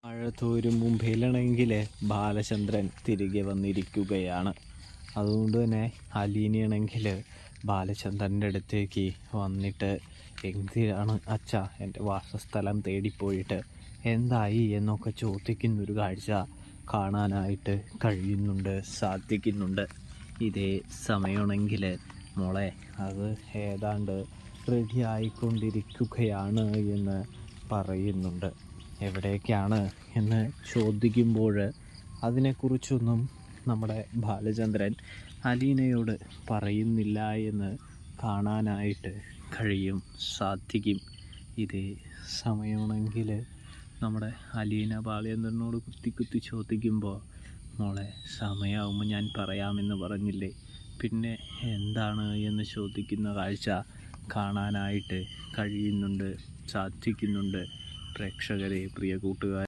മഴ തോരും മുമ്പിലാണെങ്കിൽ ബാലചന്ദ്രൻ തിരികെ വന്നിരിക്കുകയാണ്. അതുകൊണ്ട് തന്നെ അലീനയാണെങ്കിൽ ബാലചന്ദ്രൻ്റെ അടുത്തേക്ക് വന്നിട്ട് എന്തിനാണ് അച്ഛ എൻ്റെ വാസസ്ഥലം തേടിപ്പോയിട്ട് എന്തായി എന്നൊക്കെ ചോദിക്കുന്നൊരു കാഴ്ച കാണാനായിട്ട് സാധിക്കുന്നുണ്ട്. ഇതേ സമയമാണെങ്കിൽ മോളെ അത് ഏതാണ്ട് റെഡി ആയിക്കൊണ്ടിരിക്കുകയാണ് എന്ന് പറയുന്നുണ്ട്. എവിടേക്കാണ് എന്ന് ചോദിക്കുമ്പോൾ അതിനെക്കുറിച്ചൊന്നും നമ്മുടെ ബാലചന്ദ്രൻ അലീനയോട് പറയുന്നില്ല എന്ന് കാണാനായിട്ട് സാധിക്കും. ഇതേ സമയമാണെങ്കിൽ നമ്മുടെ അലീന ബാലചന്ദ്രനോട് കുത്തി ചോദിക്കുമ്പോൾ മോളെ സമയമാകുമ്പോൾ ഞാൻ പറയാമെന്ന് പറഞ്ഞില്ലേ, പിന്നെ എന്താണ് എന്ന് ചോദിക്കുന്ന കാഴ്ച കാണാനായിട്ട് സാധിക്കുന്നുണ്ട്. പ്രേക്ഷകരെ, പ്രിയ കൂട്ടുകാർ,